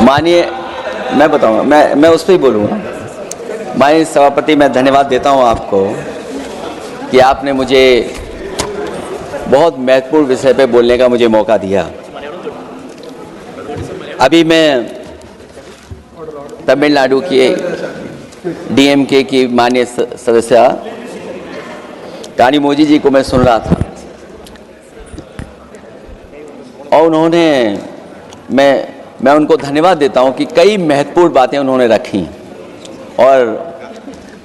माननीय, मैं बताऊंगा, मैं उस पर ही बोलूँगा। माननीय सभापति, मैं धन्यवाद देता हूं आपको कि आपने मुझे बहुत महत्वपूर्ण विषय पे बोलने का मुझे मौका दिया। अभी मैं तमिलनाडु के डीएमके की माननीय सदस्य कानिमोझी जी को मैं सुन रहा था और उन्होंने, मैं उनको धन्यवाद देता हूं कि कई महत्वपूर्ण बातें उन्होंने रखी और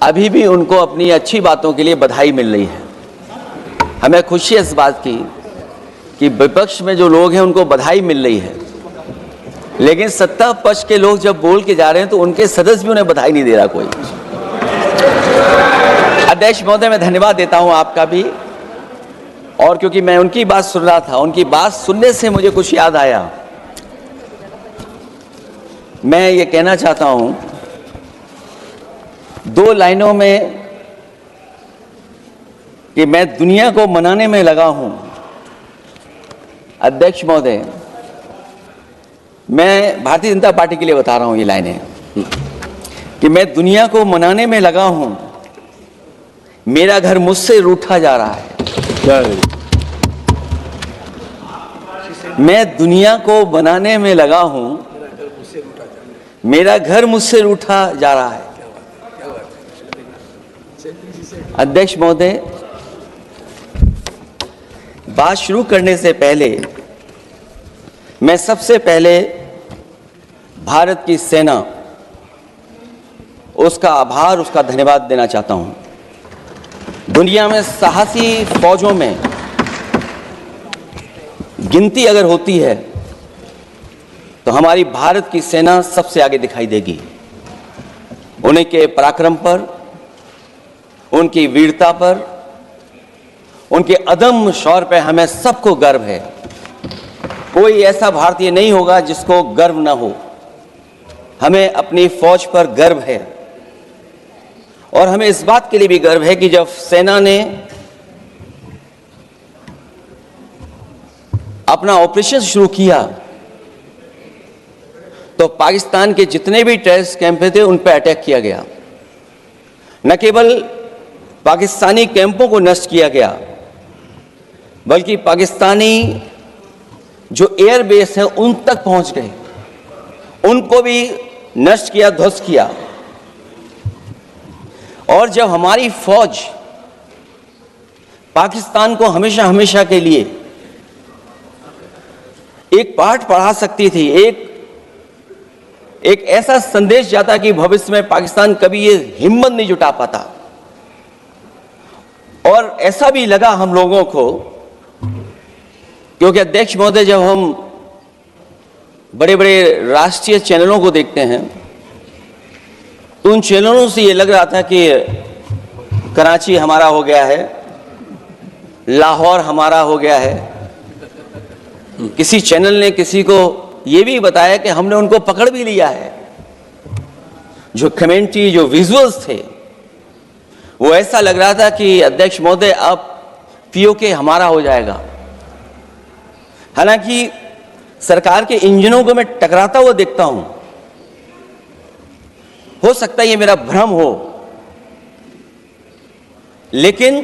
अभी भी उनको अपनी अच्छी बातों के लिए बधाई मिल रही है। हमें खुशी है इस बात की कि विपक्ष में जो लोग हैं उनको बधाई मिल रही है, लेकिन सत्ता पक्ष के लोग जब बोल के जा रहे हैं तो उनके सदस्य भी उन्हें बधाई नहीं दे रहा कोई। अध्यक्ष महोदय, मैं धन्यवाद देता हूं आपका भी, और क्योंकि मैं उनकी बात सुन रहा था, उनकी बात सुनने से मुझे कुछ याद आया। मैं ये कहना चाहता हूं 2 लाइनों में कि मैं दुनिया को मनाने में लगा हूं। अध्यक्ष महोदय, मैं भारतीय जनता पार्टी के लिए बता रहा हूं ये लाइनें कि मैं दुनिया को मनाने में लगा हूं, मेरा घर मुझसे रूठा जा रहा है। मैं दुनिया को बनाने में लगा हूं, मेरा घर मुझसे रूठा जा रहा है। अध्यक्ष महोदय, बात शुरू करने से पहले मैं सबसे पहले भारत की सेना, उसका आभार, उसका धन्यवाद देना चाहता हूं। दुनिया में साहसी फौजों में गिनती अगर होती है तो हमारी भारत की सेना सबसे आगे दिखाई देगी। उनके पराक्रम पर, उनकी वीरता पर, उनके अदम्य शौर्य पर हमें सबको गर्व है। कोई ऐसा भारतीय नहीं होगा जिसको गर्व ना हो। हमें अपनी फौज पर गर्व है और हमें इस बात के लिए भी गर्व है कि जब सेना ने अपना ऑपरेशन शुरू किया तो पाकिस्तान के जितने भी टेररिस्ट कैंप थे उन पर अटैक किया गया। न केवल पाकिस्तानी कैंपों को नष्ट किया गया, बल्कि पाकिस्तानी जो एयर बेस है उन तक पहुंच गए, उनको भी नष्ट किया, ध्वस्त किया। और जब हमारी फौज पाकिस्तान को हमेशा हमेशा के लिए एक पाठ पढ़ा सकती थी, एक ऐसा संदेश जाता कि भविष्य में पाकिस्तान कभी ये हिम्मत नहीं जुटा पाता। और ऐसा भी लगा हम लोगों को, क्योंकि अध्यक्ष महोदय, जब हम बड़े बड़े राष्ट्रीय चैनलों को देखते हैं तो उन चैनलों से ये लग रहा था कि कराची हमारा हो गया है, लाहौर हमारा हो गया है। किसी चैनल ने किसी को ये भी बताया कि हमने उनको पकड़ भी लिया है। जो कमेंट्री, जो विजुअल्स थे, वो ऐसा लग रहा था कि अध्यक्ष महोदय अब पीओके हमारा हो जाएगा। हालांकि सरकार के इंजनों को मैं टकराता हुआ देखता हूं, हो सकता है ये मेरा भ्रम हो, लेकिन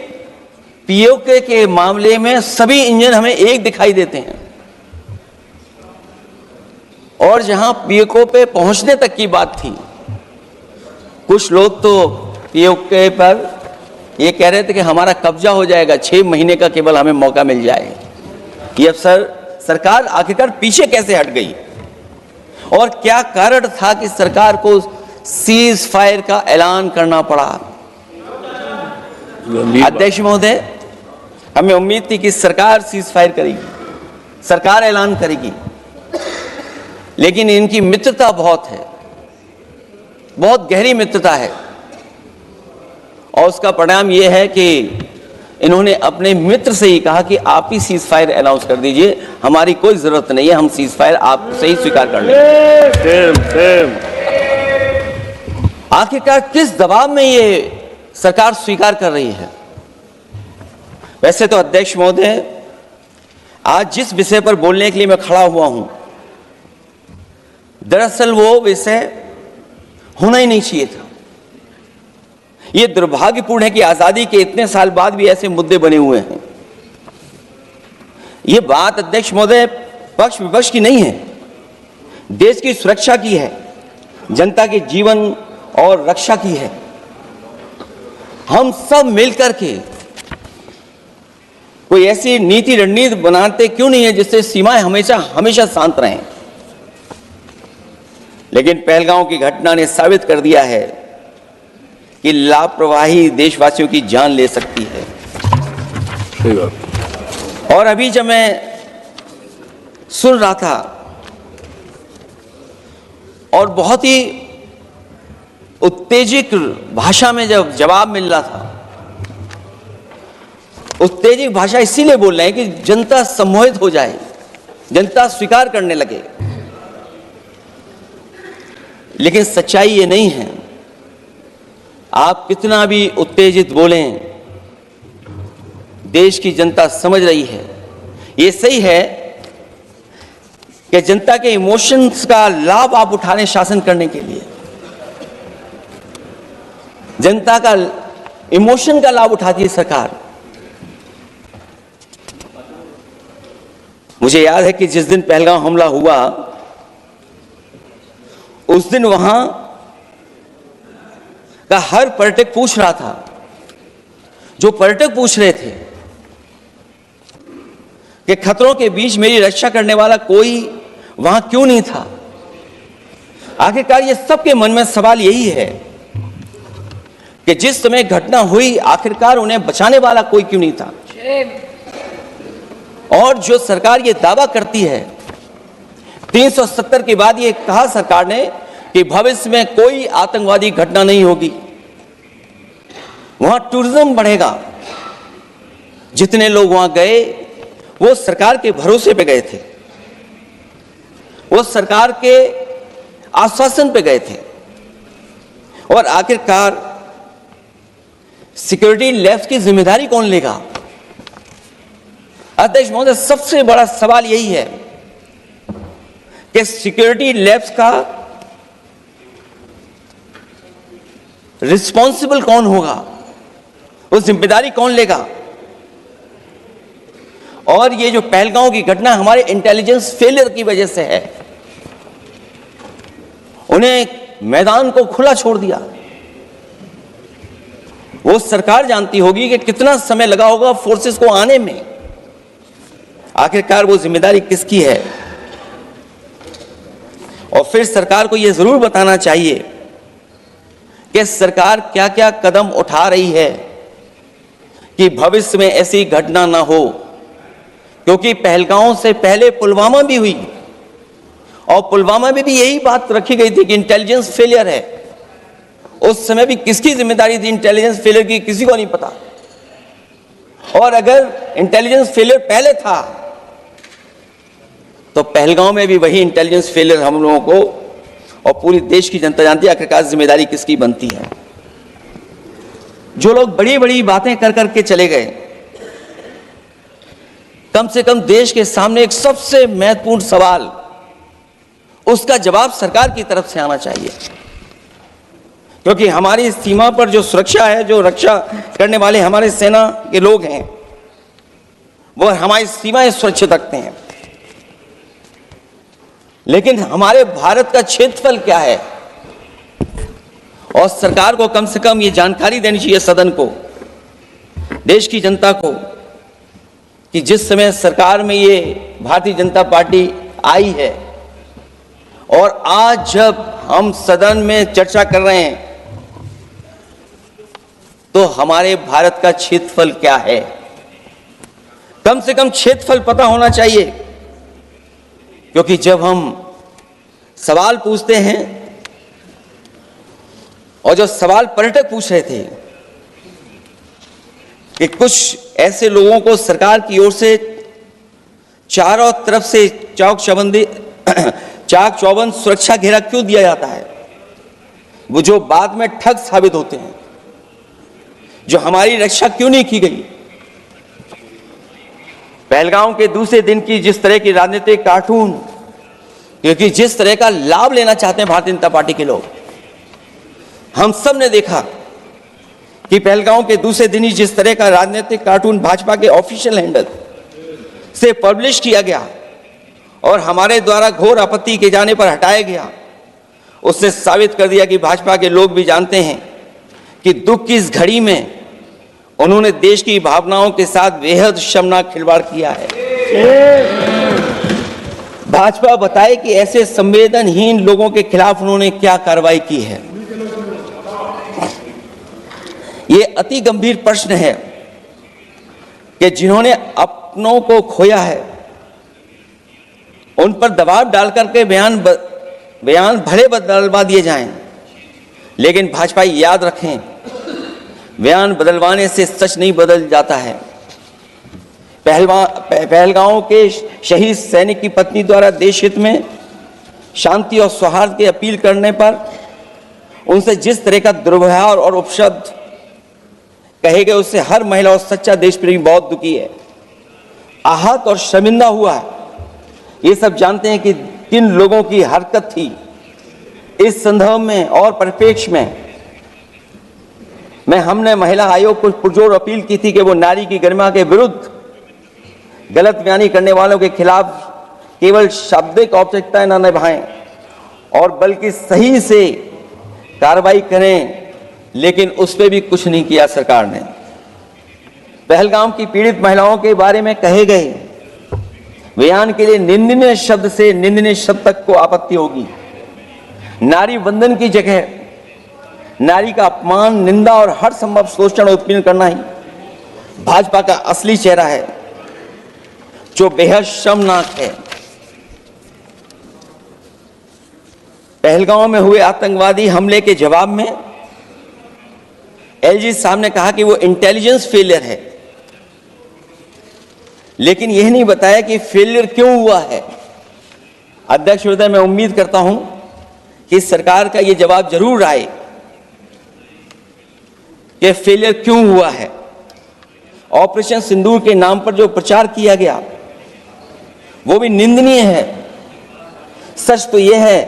पीओके के मामले में सभी इंजन हमें एक दिखाई देते हैं। और जहां पीओके पे पहुंचने तक की बात थी, कुछ लोग तो पीओके पर ये कह रहे थे कि हमारा कब्जा हो जाएगा, 6 महीने का केवल हमें मौका मिल जाए। ये सरकार आखिरकार पीछे कैसे हट गई और क्या कारण था कि सरकार को सीज फायर का ऐलान करना पड़ा? अध्यक्ष महोदय, हमें उम्मीद थी कि सरकार सीज फायर करेगी, सरकार ऐलान करेगी, लेकिन इनकी मित्रता बहुत है, बहुत गहरी मित्रता है। और उसका परिणाम यह है कि इन्होंने अपने मित्र से ही कहा कि आप ही सीज फायर अनाउंस कर दीजिए, हमारी कोई जरूरत नहीं है, हम सीज फायर आपसे ही स्वीकार कर लेंगे। आखिरकार किस दबाव में ये सरकार स्वीकार कर रही है? वैसे तो अध्यक्ष महोदय, आज जिस विषय पर बोलने के लिए मैं खड़ा हुआ हूं दरअसल वो विषय होना ही नहीं चाहिए था। ये दुर्भाग्यपूर्ण है कि आजादी के इतने साल बाद भी ऐसे मुद्दे बने हुए हैं। ये बात अध्यक्ष महोदय पक्ष विपक्ष की नहीं है, देश की सुरक्षा की है, जनता के जीवन और रक्षा की है। हम सब मिलकर के कोई ऐसी नीति रणनीति बनाते क्यों नहीं है जिससे सीमाएं हमेशा हमेशा शांत रहें। लेकिन पहलगांव की घटना ने साबित कर दिया है कि लापरवाही देशवासियों की जान ले सकती है। और अभी जब मैं सुन रहा था और बहुत ही उत्तेजित भाषा में जब जवाब मिल रहा था, उत्तेजित भाषा इसीलिए बोल रहे हैं कि जनता सम्मोहित हो जाए, जनता स्वीकार करने लगे। लेकिन सच्चाई ये नहीं है। आप कितना भी उत्तेजित बोलें, देश की जनता समझ रही है। ये सही है कि जनता के इमोशंस का लाभ आप उठा रहे शासन करने के लिए, जनता का इमोशन का लाभ उठाती है सरकार। मुझे याद है कि जिस दिन पहलगाम हमला हुआ उस दिन वहां का हर पर्यटक पूछ रहा था, जो पर्यटक पूछ रहे थे कि खतरों के बीच मेरी रक्षा करने वाला कोई वहां क्यों नहीं था। आखिरकार ये सबके मन में सवाल यही है कि जिस समय घटना हुई आखिरकार उन्हें बचाने वाला कोई क्यों नहीं था। और जो सरकार ये दावा करती है, 370 के बाद ये कहा सरकार ने कि भविष्य में कोई आतंकवादी घटना नहीं होगी, वहां टूरिज्म बढ़ेगा। जितने लोग वहां गए वो सरकार के भरोसे पे गए थे, वो सरकार के आश्वासन पे गए थे। और आखिरकार सिक्योरिटी लैब्स की जिम्मेदारी कौन लेगा। अध्यक्ष महोदय, सबसे बड़ा सवाल यही है कि सिक्योरिटी लैब्स का रिस्पॉन्सिबल कौन होगा, वो जिम्मेदारी कौन लेगा। और ये जो पहलगांव की घटना हमारे इंटेलिजेंस फेलियर की वजह से है, उन्हें मैदान को खुला छोड़ दिया। वो सरकार जानती होगी कि कितना समय लगा होगा फोर्सेस को आने में। आखिरकार वो जिम्मेदारी किसकी है। और फिर सरकार को यह जरूर बताना चाहिए कि सरकार क्या क्या कदम उठा रही है कि भविष्य में ऐसी घटना ना हो। क्योंकि पहलगांव से पहले पुलवामा भी हुई और पुलवामा में भी यही बात रखी गई थी कि इंटेलिजेंस फेलियर है। उस समय भी किसकी जिम्मेदारी थी इंटेलिजेंस फेलियर की, किसी को नहीं पता। और अगर इंटेलिजेंस फेलियर पहले था तो पहलगांव में भी वही इंटेलिजेंस फेलियर हम लोगों को और पूरी देश की जनता जानती है आखिरकार जिम्मेदारी किसकी बनती है। जो लोग बड़ी बड़ी बातें कर करके चले गए, कम से कम देश के सामने एक सबसे महत्वपूर्ण सवाल, उसका जवाब सरकार की तरफ से आना चाहिए। क्योंकि हमारी सीमा पर जो सुरक्षा है, जो रक्षा करने वाले हमारे सेना के लोग हैं, वो हमारी सीमाएं सुरक्षित रखते हैं। लेकिन हमारे भारत का क्षेत्रफल क्या है, और सरकार को कम से कम ये जानकारी देनी चाहिए सदन को, देश की जनता को, कि जिस समय सरकार में ये भारतीय जनता पार्टी आई है और आज जब हम सदन में चर्चा कर रहे हैं तो हमारे भारत का क्षेत्रफल क्या है। कम से कम क्षेत्रफल पता होना चाहिए। क्योंकि जब हम सवाल पूछते हैं, और जो सवाल पर्यटक पूछ रहे थे कि कुछ ऐसे लोगों को सरकार की ओर से चारों तरफ से चाक चौबंद सुरक्षा घेरा क्यों दिया जाता है, वो जो बाद में ठग साबित होते हैं, जो हमारी रक्षा क्यों नहीं की गई। पहलगाम के दूसरे दिन की जिस तरह की राजनीतिक कार्टून क्योंकि जिस तरह का लाभ लेना चाहते हैं भारतीय जनता पार्टी के लोग, हम सब ने देखा कि पहलगांव के दूसरे दिन ही जिस तरह का राजनीतिक कार्टून भाजपा के ऑफिशियल हैंडल से पब्लिश किया गया और हमारे द्वारा घोर आपत्ति के जाने पर हटाया गया, उसने साबित कर दिया कि भाजपा के लोग भी जानते हैं कि दुख की इस घड़ी में उन्होंने देश की भावनाओं के साथ बेहद शर्मनाक खिलवाड़ किया है। भाजपा बताए कि ऐसे संवेदनहीन लोगों के खिलाफ उन्होंने क्या कार्रवाई की है। ये अति गंभीर प्रश्न है कि जिन्होंने अपनों को खोया है उन पर दबाव डालकर के बयान भले बदलवा दिए जाएं, लेकिन भाजपा याद रखें, बयान बदलवाने से सच नहीं बदल जाता है। पहलगांव के शहीद सैनिक की पत्नी द्वारा देश हित में शांति और सौहार्द की अपील करने पर उनसे जिस तरह का दुर्व्यवहार और उपशब्द कहे गए, उससे हर महिला और सच्चा देश प्रेमी बहुत दुखी है, आहत और शर्मिंदा हुआ है। ये सब जानते हैं कि किन लोगों की हरकत थी। इस संदर्भ में और परिप्रेक्ष्य में हमने महिला आयोग को पुरजोर अपील की थी कि वो नारी की गरिमा के विरुद्ध गलत बयानी करने वालों के खिलाफ केवल शाब्दिक औपचारिकताएं न निभाएं और बल्कि सही से कार्रवाई करें, लेकिन उस पर भी कुछ नहीं किया सरकार ने। पहलगाम की पीड़ित महिलाओं के बारे में कहे गए बयान के लिए निंदनीय शब्द से निंदनीय शब्द तक को आपत्ति होगी। नारी वंदन की जगह नारी का अपमान, निंदा और हर संभव शोषण उत्पीड़न करना ही भाजपा का असली चेहरा है, जो बेहद शर्मनाक है। पहलगांव में हुए आतंकवादी हमले के जवाब में एलजी साहब ने कहा कि वो इंटेलिजेंस फेलियर है, लेकिन यह नहीं बताया कि फेलियर क्यों हुआ है। अध्यक्ष महोदय, मैं उम्मीद करता हूं कि सरकार का यह जवाब जरूर आए कि फेलियर क्यों हुआ है। ऑपरेशन सिंदूर के नाम पर जो प्रचार किया गया वो भी निंदनीय है। सच तो यह है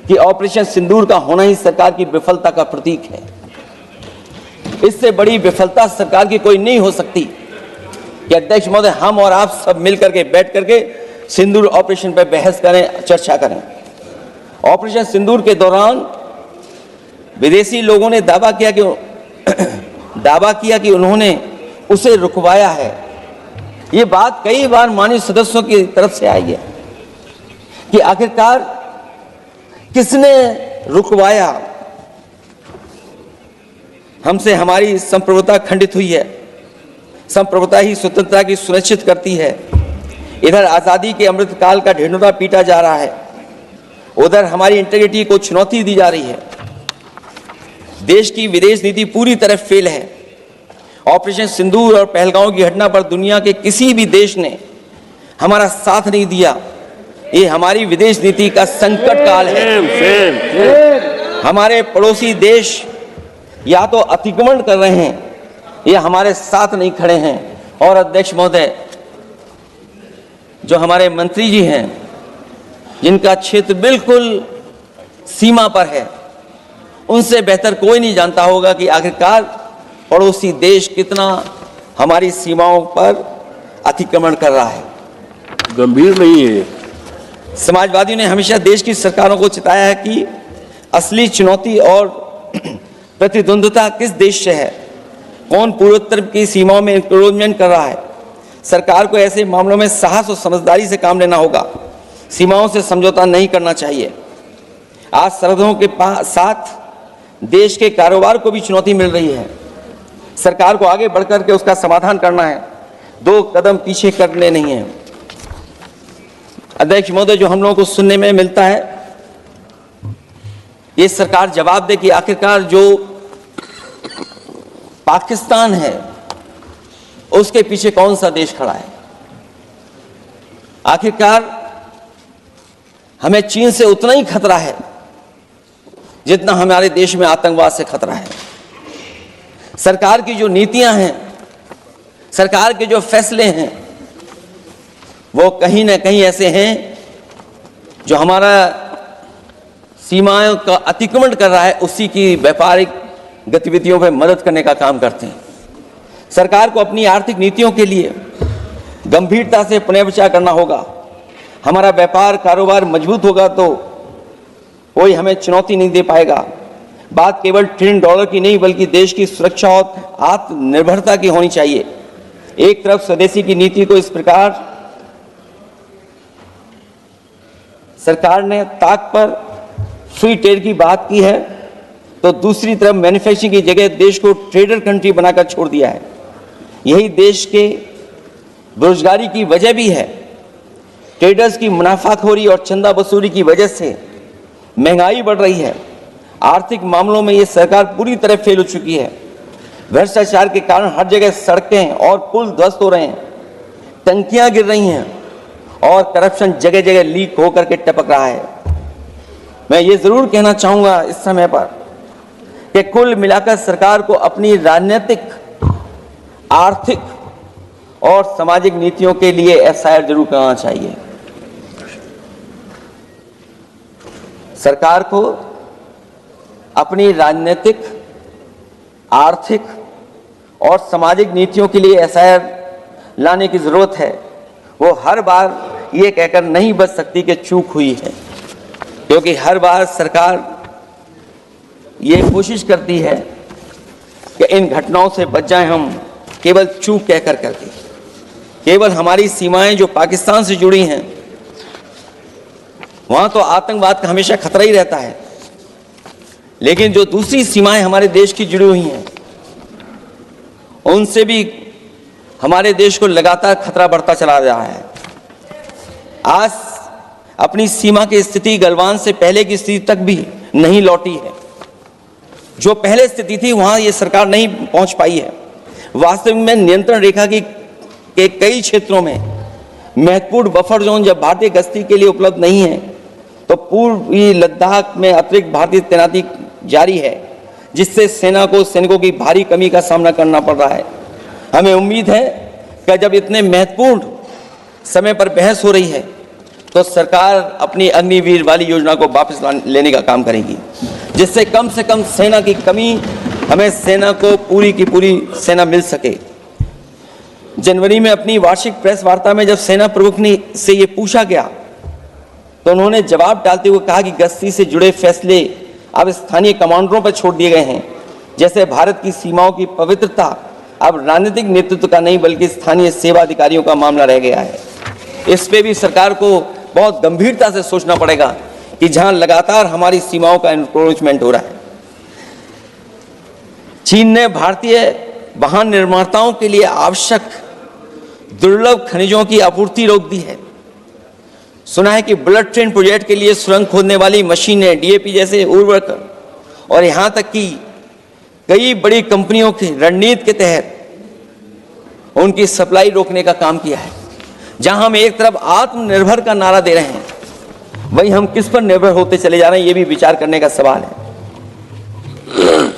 कि ऑपरेशन सिंदूर का होना ही सरकार की विफलता का प्रतीक है। इससे बड़ी विफलता सरकार की कोई नहीं हो सकती कि अध्यक्ष महोदय हम और आप सब मिलकर के बैठ करके सिंदूर ऑपरेशन पर बहस करें, चर्चा करें। ऑपरेशन सिंदूर के दौरान विदेशी लोगों ने दावा किया कि उन्होंने उसे रुकवाया है। ये बात कई बार माननीय सदस्यों की तरफ से आई है कि आखिरकार किसने रुकवाया। हमसे हमारी संप्रभुता खंडित हुई है। संप्रभुता ही स्वतंत्रता की सुनिश्चित करती है। इधर आजादी के अमृतकाल का ढिंढोरा पीटा जा रहा है, उधर हमारी इंटीग्रिटी को चुनौती दी जा रही है। देश की विदेश नीति पूरी तरह फेल है। ऑपरेशन सिंदूर और पहलगांव की घटना पर दुनिया के किसी भी देश ने हमारा साथ नहीं दिया। ये हमारी विदेश नीति का संकट काल है। हमारे पड़ोसी देश या तो अतिक्रमण कर रहे हैं या हमारे साथ नहीं खड़े हैं। और अध्यक्ष महोदय, जो हमारे मंत्री जी हैं जिनका क्षेत्र बिल्कुल सीमा पर है, उनसे बेहतर कोई नहीं जानता होगा कि आखिरकार पड़ोसी देश कितना हमारी सीमाओं पर अतिक्रमण कर रहा है। गंभीर नहीं है। समाजवादियों ने हमेशा देश की सरकारों को चिताया है कि असली चुनौती और प्रतिद्वंद्विता किस देश से है, कौन पूर्वोत्तर की सीमाओं में इंक्रोचमेंट कर रहा है। सरकार को ऐसे मामलों में साहस और समझदारी से काम लेना होगा। सीमाओं से समझौता नहीं करना चाहिए। आज सरहदों के साथ देश के कारोबार को भी चुनौती मिल रही है। सरकार को आगे बढ़कर के उसका समाधान करना है, 2 कदम पीछे करने नहीं है। अध्यक्ष महोदय, जो हम लोगों को सुनने में मिलता है, ये सरकार जवाब दे कि आखिरकार जो पाकिस्तान है उसके पीछे कौन सा देश खड़ा है। आखिरकार हमें चीन से उतना ही खतरा है जितना हमारे देश में आतंकवाद से खतरा है। सरकार की जो नीतियां हैं, सरकार के जो फैसले हैं, वो कहीं ना कहीं ऐसे हैं जो हमारा सीमाओं का अतिक्रमण कर रहा है उसी की व्यापारिक गतिविधियों में मदद करने का काम करते हैं। सरकार को अपनी आर्थिक नीतियों के लिए गंभीरता से पुनर्विचार करना होगा। हमारा व्यापार कारोबार मजबूत होगा तो कोई हमें चुनौती नहीं दे पाएगा। बात केवल $1 ट्रिलियन की नहीं बल्कि देश की सुरक्षा और आत्मनिर्भरता की होनी चाहिए। एक तरफ स्वदेशी की नीति को इस प्रकार सरकार ने ताक पर फ्री ट्रेड की बात की है, तो दूसरी तरफ मैन्युफैक्चरिंग की जगह देश को ट्रेडर कंट्री बनाकर छोड़ दिया है। यही देश के बेरोजगारी की वजह भी है। ट्रेडर्स की मुनाफाखोरी और चंदा वसूली की वजह से महंगाई बढ़ रही है। आर्थिक मामलों में ये सरकार पूरी तरह फेल हो चुकी है। भ्रष्टाचार के कारण हर जगह सड़कें और पुल ध्वस्त हो रहे हैं, टंकियां गिर रही हैं और करप्शन जगह जगह लीक होकर के टपक रहा है। मैं ये जरूर कहना चाहूंगा इस समय पर कि कुल मिलाकर सरकार को अपनी राजनीतिक, आर्थिक और सामाजिक नीतियों के लिए एफआईआर जरूर करना चाहिए। सरकार को अपनी राजनीतिक, आर्थिक और सामाजिक नीतियों के लिए एफआईआर लाने की जरूरत है। वो हर बार ये कहकर नहीं बच सकती कि चूक हुई है, क्योंकि हर बार सरकार ये कोशिश करती है कि इन घटनाओं से बच जाएं हम, केवल चूक कहकर करके। केवल हमारी सीमाएं जो पाकिस्तान से जुड़ी हैं, वहां तो आतंकवाद का हमेशा खतरा ही रहता है, लेकिन जो दूसरी सीमाएं हमारे देश की जुड़ी हुई हैं, उनसे भी हमारे देश को लगातार खतरा बढ़ता चला रहा है। आज अपनी सीमा की स्थिति गलवान से पहले की स्थिति तक भी नहीं लौटी है। जो पहले स्थिति थी वहां ये सरकार नहीं पहुंच पाई है। वास्तविक में नियंत्रण रेखा के कई क्षेत्रों में महत्वपूर्ण बफर जोन जब भारतीय गश्ती के लिए उपलब्ध नहीं है, तो पूर्वी लद्दाख में अतिरिक्त भारतीय तैनाती जारी है, जिससे सेना को सैनिकों की भारी कमी का सामना करना पड़ रहा है। हमें उम्मीद है कि जब इतने महत्वपूर्ण समय पर बहस हो रही है, तो सरकार अपनी अग्निवीर वाली योजना को वापस लेने का काम करेगी, जिससे कम से कम सेना की कमी, हमें सेना को पूरी की पूरी सेना मिल सके। जनवरी में अपनी वार्षिक प्रेस वार्ता में जब सेना प्रमुख ने से ये पूछा गया, तो उन्होंने जवाब डालते हुए कहा कि गश्ती से जुड़े फैसले अब स्थानीय कमांडरों पर छोड़ दिए गए हैं। जैसे भारत की सीमाओं की पवित्रता अब राजनीतिक नेतृत्व का नहीं बल्कि स्थानीय सेवा अधिकारियों का मामला रह गया है। इस पे भी सरकार को बहुत गंभीरता से सोचना पड़ेगा कि जहां लगातार हमारी सीमाओं का एनक्रोचमेंट हो रहा है। चीन ने भारतीय वाहन निर्माताओं के लिए आवश्यक दुर्लभ खनिजों की आपूर्ति रोक दी है। सुना है कि बुलेट ट्रेन प्रोजेक्ट के लिए सुरंग खोदने वाली मशीनें, डीएपी जैसे उर्वरक और यहां तक कि कई बड़ी कंपनियों की रणनीति के तहत उनकी सप्लाई रोकने का काम किया है। जहां हम एक तरफ आत्मनिर्भर का नारा दे रहे हैं, वहीं हम किस पर निर्भर होते चले जा रहे हैं, ये भी विचार करने का सवाल है।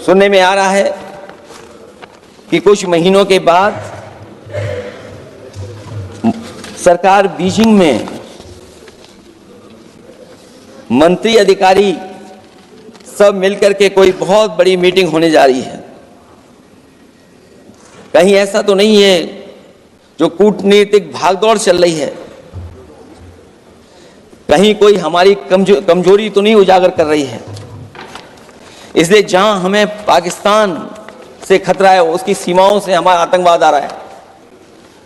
सुनने में आ रहा है कि कुछ महीनों के बाद सरकार बीजिंग में मंत्री अधिकारी सब मिलकर के कोई बहुत बड़ी मीटिंग होने जा रही है। कहीं ऐसा तो नहीं है जो कूटनीतिक भागदौड़ चल रही है, कहीं कोई हमारी कमजोरी तो नहीं उजागर कर रही है। इसलिए जहां हमें पाकिस्तान से खतरा है, उसकी सीमाओं से हमारा आतंकवाद आ रहा है,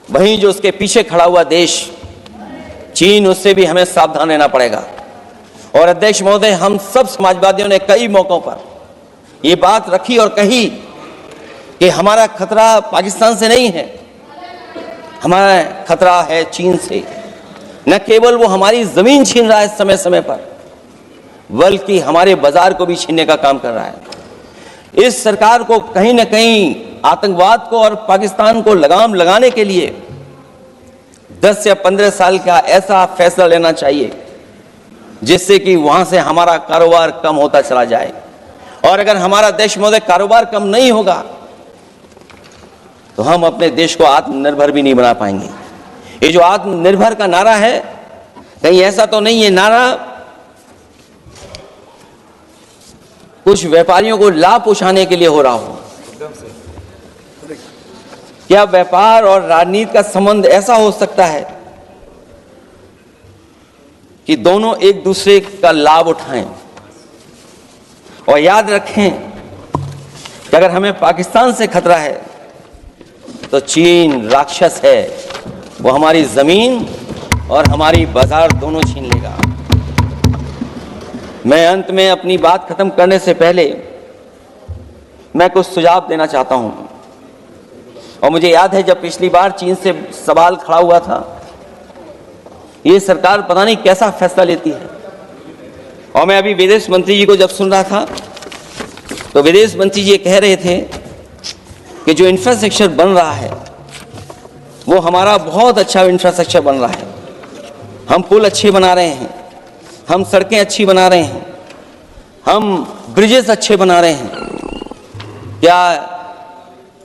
वहीं जो उसके पीछे खड़ा हुआ देश चीन, उससे भी हमें सावधान रहना पड़ेगा। और अध्यक्ष महोदय, हम सब समाजवादियों ने कई मौकों पर ये बात रखी और कही कि हमारा खतरा पाकिस्तान से नहीं है, हमारा खतरा है चीन से। न केवल वो हमारी जमीन छीन रहा है समय समय पर, बल्कि हमारे बाजार को भी छीनने का काम कर रहा है। इस सरकार को कहीं न कहीं आतंकवाद को और पाकिस्तान को लगाम लगाने के लिए 10 या 15 साल का ऐसा फैसला लेना चाहिए जिससे कि वहां से हमारा कारोबार कम होता चला जाए। और अगर हमारा देश महोदय कारोबार कम नहीं होगा, तो हम अपने देश को आत्मनिर्भर भी नहीं बना पाएंगे। ये जो आत्मनिर्भर का नारा है, कहीं ऐसा तो नहीं है नारा कुछ व्यापारियों को लाभ पहुंचाने के लिए हो रहा हो। क्या व्यापार और राजनीति का संबंध ऐसा हो सकता है कि दोनों एक दूसरे का लाभ उठाएं? और याद रखें कि अगर हमें पाकिस्तान से खतरा है तो चीन राक्षस है, वो हमारी जमीन और हमारी बाजार दोनों छीन लेगा। मैं अंत में अपनी बात खत्म करने से पहले मैं कुछ सुझाव देना चाहता हूं। और मुझे याद है जब पिछली बार चीन से सवाल खड़ा हुआ था, ये सरकार पता नहीं कैसा फैसला लेती है। और मैं अभी विदेश मंत्री जी को जब सुन रहा था तो विदेश मंत्री जी ये कह रहे थे कि जो इंफ्रास्ट्रक्चर बन रहा है वो हमारा बहुत अच्छा इंफ्रास्ट्रक्चर बन रहा है। हम पुल अच्छे बना रहे हैं, हम सड़कें अच्छी बना रहे हैं, हम ब्रिजेस अच्छे बना रहे हैं। क्या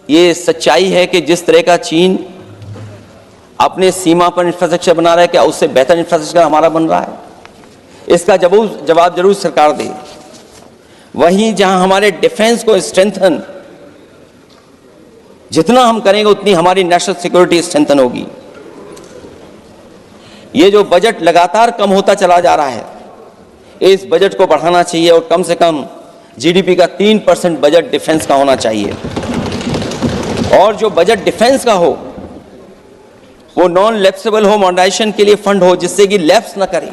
ये सच्चाई है कि जिस तरह का चीन अपने सीमा पर इंफ्रास्ट्रक्चर बना रहा है, क्या उससे बेहतर इंफ्रास्ट्रक्चर हमारा बन रहा है? इसका जवाब जरूर सरकार दे। वहीं जहां हमारे डिफेंस को स्ट्रेंथन जितना हम करेंगे उतनी हमारी नेशनल सिक्योरिटी स्ट्रेंथन होगी। ये जो बजट लगातार कम होता चला जा रहा है, इस बजट को बढ़ाना चाहिए और कम से कम जीडीपी का 3% बजट डिफेंस का होना चाहिए। और जो बजट डिफेंस का हो वो नॉन लैप्सेबल हो, मॉडर्नाइजेशन के लिए फंड हो जिससे कि लैप्स ना करे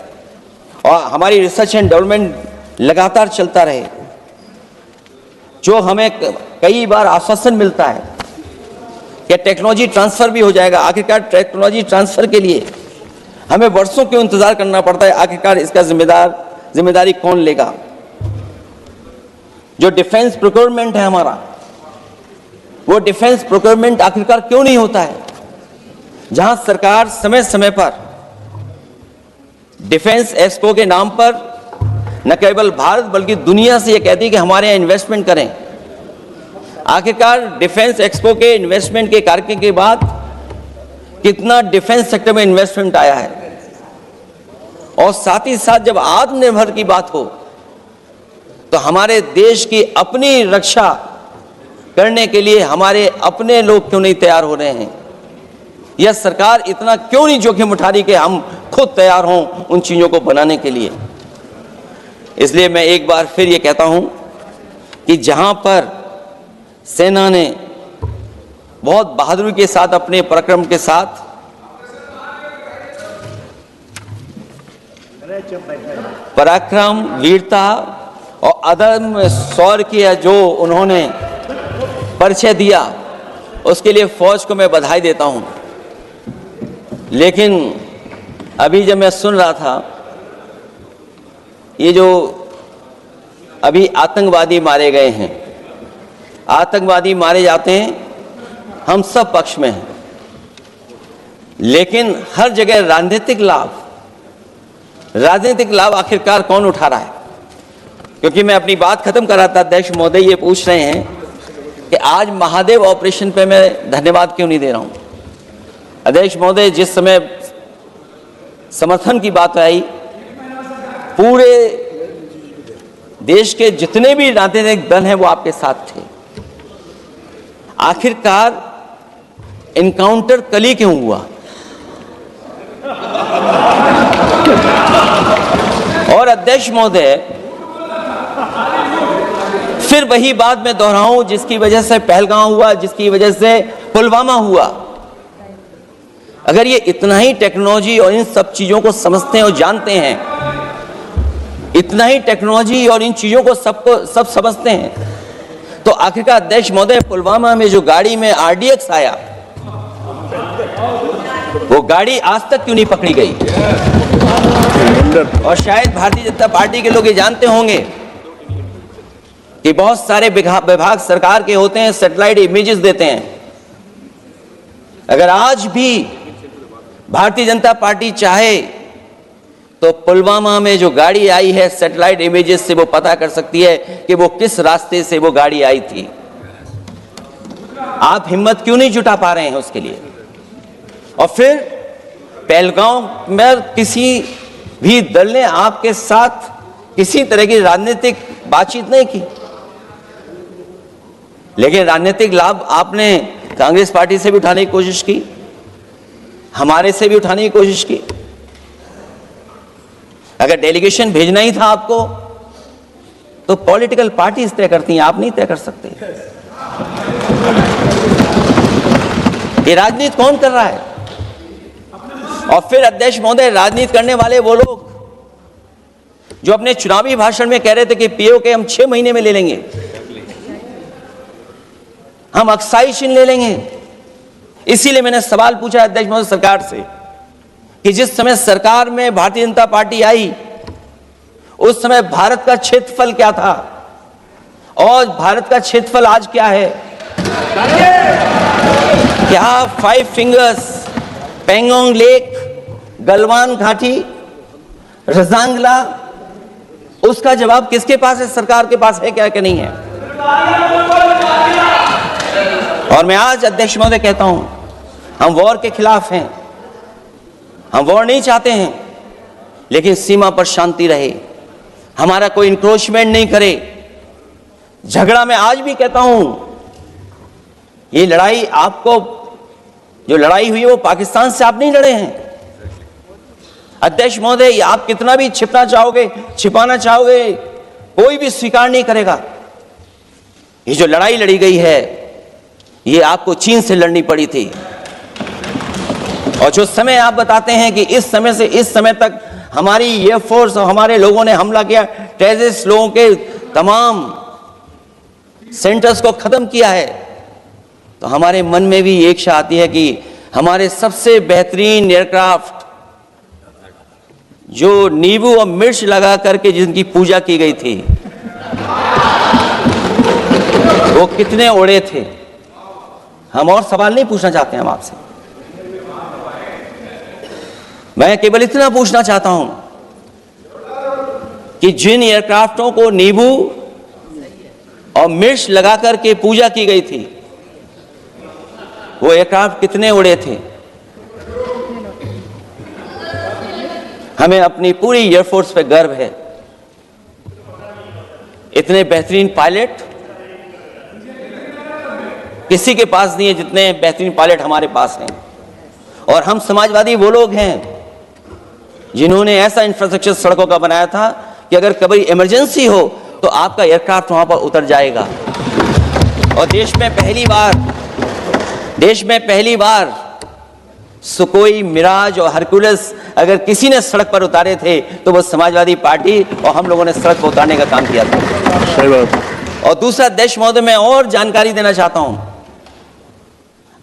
और हमारी रिसर्च एंड डेवलपमेंट लगातार चलता रहे। जो हमें कई बार आश्वासन मिलता है कि टेक्नोलॉजी ट्रांसफर भी हो जाएगा, आखिरकार टेक्नोलॉजी ट्रांसफर के लिए हमें वर्षों क्यों इंतजार करना पड़ता है? आखिरकार इसका जिम्मेदारी कौन लेगा? जो डिफेंस प्रोक्योरमेंट है हमारा, वो डिफेंस प्रोक्योरमेंट आखिरकार क्यों नहीं होता है? जहां सरकार समय समय पर डिफेंस एक्सपो के नाम पर न केवल भारत बल्कि दुनिया से ये कहती है कि हमारे यहां इन्वेस्टमेंट करें। आखिरकार डिफेंस एक्सपो के इन्वेस्टमेंट के कार्यक्रम के बाद कितना डिफेंस सेक्टर में इन्वेस्टमेंट आया है? और साथ ही साथ जब आत्मनिर्भर की बात हो तो हमारे देश की अपनी रक्षा करने के लिए हमारे अपने लोग क्यों नहीं तैयार हो रहे हैं? यह सरकार इतना क्यों नहीं जोखिम उठा रही कि हम खुद तैयार हों उन चीजों को बनाने के लिए? इसलिए मैं एक बार फिर ये कहता हूं कि जहां पर सेना ने बहुत बहादुरी के साथ अपने पराक्रम के साथ पराक्रम, वीरता और अदम्य शौर्य की जो उन्होंने परिचय दिया, उसके लिए फौज को मैं बधाई देता हूं। लेकिन अभी जब मैं सुन रहा था, ये जो अभी आतंकवादी मारे गए हैं, आतंकवादी मारे जाते हैं, हम सब पक्ष में हैं, लेकिन हर जगह राजनीतिक लाभ आखिरकार कौन उठा रहा है? क्योंकि मैं अपनी बात खत्म कर रहा था, अध्यक्ष महोदय ये पूछ रहे हैं कि आज महादेव ऑपरेशन पे मैं धन्यवाद क्यों नहीं दे रहा हूं। अध्यक्ष महोदय, जिस समय समर्थन की बात आई, पूरे देश के जितने भी राजनीतिक दल हैं वो आपके साथ थे। आखिरकार इनकाउंटर कल ही क्यों हुआ? और अध्यक्ष महोदय, फिर वही बात मैं दोहराऊं जिसकी वजह से पहलगांव हुआ, जिसकी वजह से पुलवामा हुआ। अगर ये इतना ही टेक्नोलॉजी और इन सब चीजों को समझते हैं और जानते हैं, इतना ही टेक्नोलॉजी और इन चीजों को सब समझते हैं, तो आखिरकार अध्यक्ष महोदय पुलवामा में जो गाड़ी में RDX आया, वो गाड़ी आज तक क्यों नहीं पकड़ी गई? और शायद भारतीय जनता पार्टी के लोग ये जानते होंगे कि बहुत सारे विभाग सरकार के होते हैं, सैटेलाइट इमेजेस देते हैं। अगर आज भी भारतीय जनता पार्टी चाहे तो पुलवामा में जो गाड़ी आई है, सैटेलाइट इमेजेस से वो पता कर सकती है कि वो किस रास्ते से वो गाड़ी आई थी। आप हिम्मत क्यों नहीं जुटा पा रहे हैं उसके लिए? और फिर पहलगांव में किसी भी दल ने आपके साथ किसी तरह की राजनीतिक बातचीत नहीं की, लेकिन राजनीतिक लाभ आपने कांग्रेस पार्टी से भी उठाने की कोशिश की, हमारे से भी उठाने की कोशिश की। अगर डेलीगेशन भेजना ही था आपको तो पॉलिटिकल पार्टीज तय करती हैं, आप नहीं तय कर सकते। ये राजनीति कौन कर रहा है? और फिर अध्यक्ष महोदय, राजनीति करने वाले वो लोग जो अपने चुनावी भाषण में कह रहे थे कि पीओके हम 6 महीने में ले लेंगे, हम अक्साई चिन्ह ले लेंगे। इसीलिए मैंने सवाल पूछा अध्यक्ष महोदय सरकार से कि जिस समय सरकार में भारतीय जनता पार्टी आई उस समय भारत का क्षेत्रफल क्या था और भारत का क्षेत्रफल आज क्या है? क्या 5 फिंगर्स, पेंगोंग लेक, गलवान घाटी, रजांगला, उसका जवाब किसके पास है? सरकार के पास है क्या कि नहीं है? और मैं आज अध्यक्ष महोदय कहता हूं, हम वॉर के खिलाफ हैं, हम वॉर नहीं चाहते हैं, लेकिन सीमा पर शांति रहे, हमारा कोई इंक्रोचमेंट नहीं करे। झगड़ा मैं आज भी कहता हूं, ये लड़ाई आपको, जो लड़ाई हुई है वो पाकिस्तान से आप नहीं लड़े हैं। अध्यक्ष महोदय, आप कितना भी छिपना चाहोगे, छिपाना चाहोगे, कोई भी स्वीकार नहीं करेगा। ये जो लड़ाई लड़ी गई है ये आपको चीन से लड़नी पड़ी थी। और जो समय आप बताते हैं कि इस समय से इस समय तक हमारी एयरफोर्स और हमारे लोगों ने हमला किया, टेररिस्ट लोगों के तमाम सेंटर्स को खत्म किया है, तो हमारे मन में भी एक इच्छा आती है कि हमारे सबसे बेहतरीन एयरक्राफ्ट जो नींबू और मिर्च लगा करके जिनकी पूजा की गई थी वो कितने उड़े थे? हम और सवाल नहीं पूछना चाहते हैं हम आपसे, मैं केवल इतना पूछना चाहता हूं कि जिन एयरक्राफ्टों को नींबू और मिर्च लगाकर के पूजा की गई थी वो एयरक्राफ्ट कितने उड़े थे? हमें अपनी पूरी एयरफोर्स पे गर्व है। इतने बेहतरीन पायलट किसी के पास नहीं है जितने बेहतरीन पायलट हमारे पास हैं। और हम समाजवादी वो लोग हैं जिन्होंने ऐसा इंफ्रास्ट्रक्चर सड़कों का बनाया था कि अगर कभी इमरजेंसी हो तो आपका एयरक्राफ्ट वहां पर उतर जाएगा। और देश में पहली बार सुकोई, मिराज और हरकुलस अगर किसी ने सड़क पर उतारे थे तो वो समाजवादी पार्टी और हम लोगों ने सड़क पर उतारने का काम किया था। सही बात। और दूसरा, देश महोदय, मैं और जानकारी देना चाहता हूं,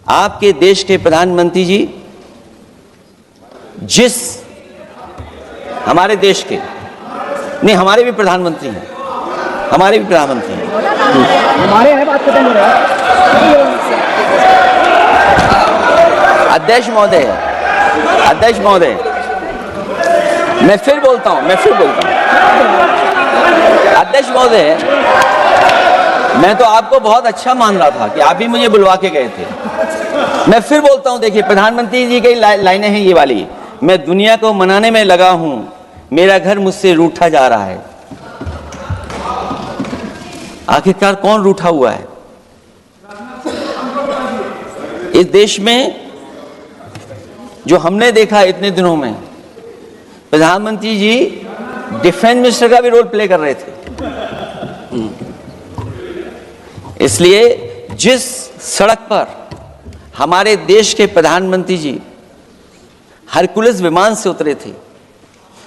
आपके देश के प्रधानमंत्री जी जिस हमारे देश के नहीं, हमारे भी प्रधानमंत्री हैं, हमारे भी प्रधानमंत्री हैं, हमारे हैं, बात खत्म हो रहा है। अध्यक्ष महोदय, मैं फिर बोलता हूं अध्यक्ष महोदय, मैं तो आपको बहुत अच्छा मान रहा था कि आप ही मुझे बुलवा के गए थे। मैं फिर बोलता हूं, देखिए प्रधानमंत्री जी की लाइनें हैं ये वाली, मैं दुनिया को मनाने में लगा हूं, मेरा घर मुझसे रूठा जा रहा है। आखिरकार कौन रूठा हुआ है? इस देश में जो हमने देखा इतने दिनों में, प्रधानमंत्री जी डिफेंस मिनिस्टर का भी रोल प्ले कर रहे थे। इसलिए जिस सड़क पर हमारे देश के प्रधानमंत्री जी हरकुलस विमान से उतरे थे,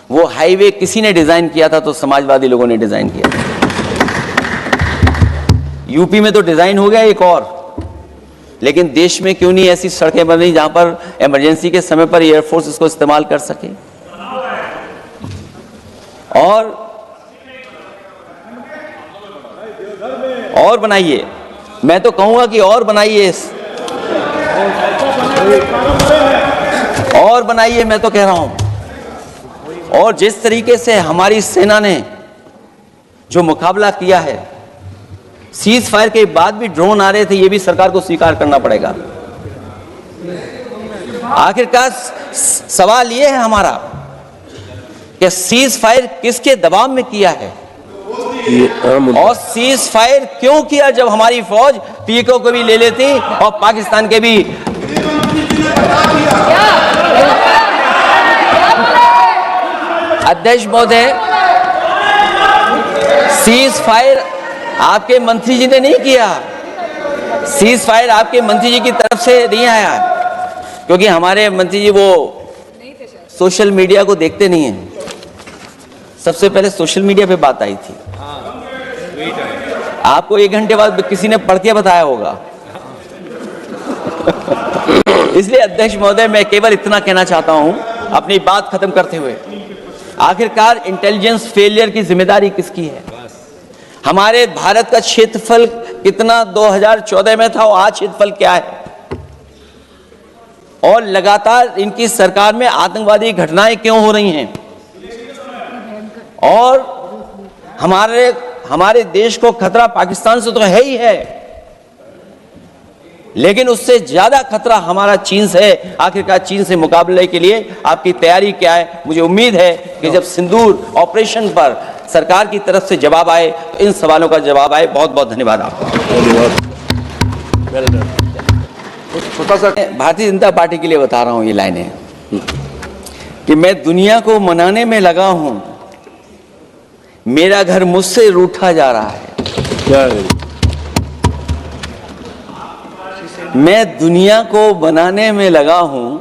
वो हाईवे किसी ने डिजाइन किया था? तो समाजवादी लोगों ने डिजाइन किया था। यूपी में तो डिजाइन हो गया एक और, लेकिन देश में क्यों नहीं ऐसी सड़कें बन रही जहां पर इमरजेंसी के समय पर एयरफोर्स इसको इस्तेमाल कर सके? और बनाइए, मैं तो कहूंगा कि और बनाइए, और बनाइए, मैं तो कह रहा हूं। और जिस तरीके से हमारी सेना ने जो मुकाबला किया है, सीज फायर के बाद भी ड्रोन आ रहे थे, ये भी सरकार को स्वीकार करना पड़ेगा। आखिरकार सवाल ये है हमारा कि सीज फायर किसके दबाव में किया है ये अहम मुद्दा। और सीज फायर क्यों किया जब हमारी फौज पीओके को भी ले लेती और पाकिस्तान के भी। अध्यक्ष महोदय, सीज फायर आपके मंत्री जी ने नहीं किया, सीज फायर आपके मंत्री जी की तरफ से नहीं आया, क्योंकि हमारे मंत्री जी वो सोशल मीडिया को देखते नहीं हैं। सबसे पहले सोशल मीडिया पे बात आई थी, आपको 1 घंटे बाद किसी ने पढ़ के बताया होगा। इसलिए अध्यक्ष महोदय, मैं केवल इतना कहना चाहता हूं अपनी बात खत्म करते हुए, आखिरकार इंटेलिजेंस फेलियर की जिम्मेदारी किसकी है? हमारे भारत का क्षेत्रफल कितना 2014 में था और आज क्षेत्रफल क्या है? और लगातार इनकी सरकार में आतंकवादी घटनाएं क्यों हो रही हैं? और हमारे देश को खतरा पाकिस्तान से तो है ही है, लेकिन उससे ज्यादा खतरा हमारा चीन से है। आखिरकार चीन से मुकाबले के लिए आपकी तैयारी क्या है? मुझे उम्मीद है कि जब सिंदूर ऑपरेशन पर सरकार की तरफ से जवाब आए तो इन सवालों का जवाब आए। बहुत बहुत धन्यवाद आपका। छोटा सा भारतीय जनता पार्टी के लिए बता रहा हूं ये लाइनें कि मैं दुनिया को मनाने में लगा हूं, मेरा घर मुझसे रूठा जा रहा है। क्या है? मैं दुनिया को बनाने में लगा हूं,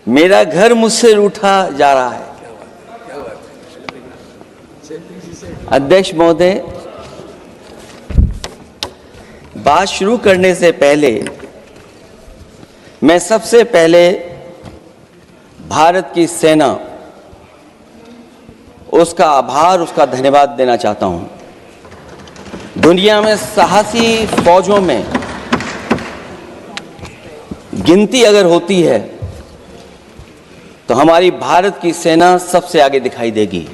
मेरा घर मुझसे रूठा जा रहा है। अध्यक्ष महोदय, बात शुरू करने से पहले मैं सबसे पहले भारत की सेना, उसका आभार, उसका धन्यवाद देना चाहता हूं। दुनिया में साहसी फौजों में गिनती अगर होती है तो हमारी भारत की सेना सबसे आगे दिखाई देगी।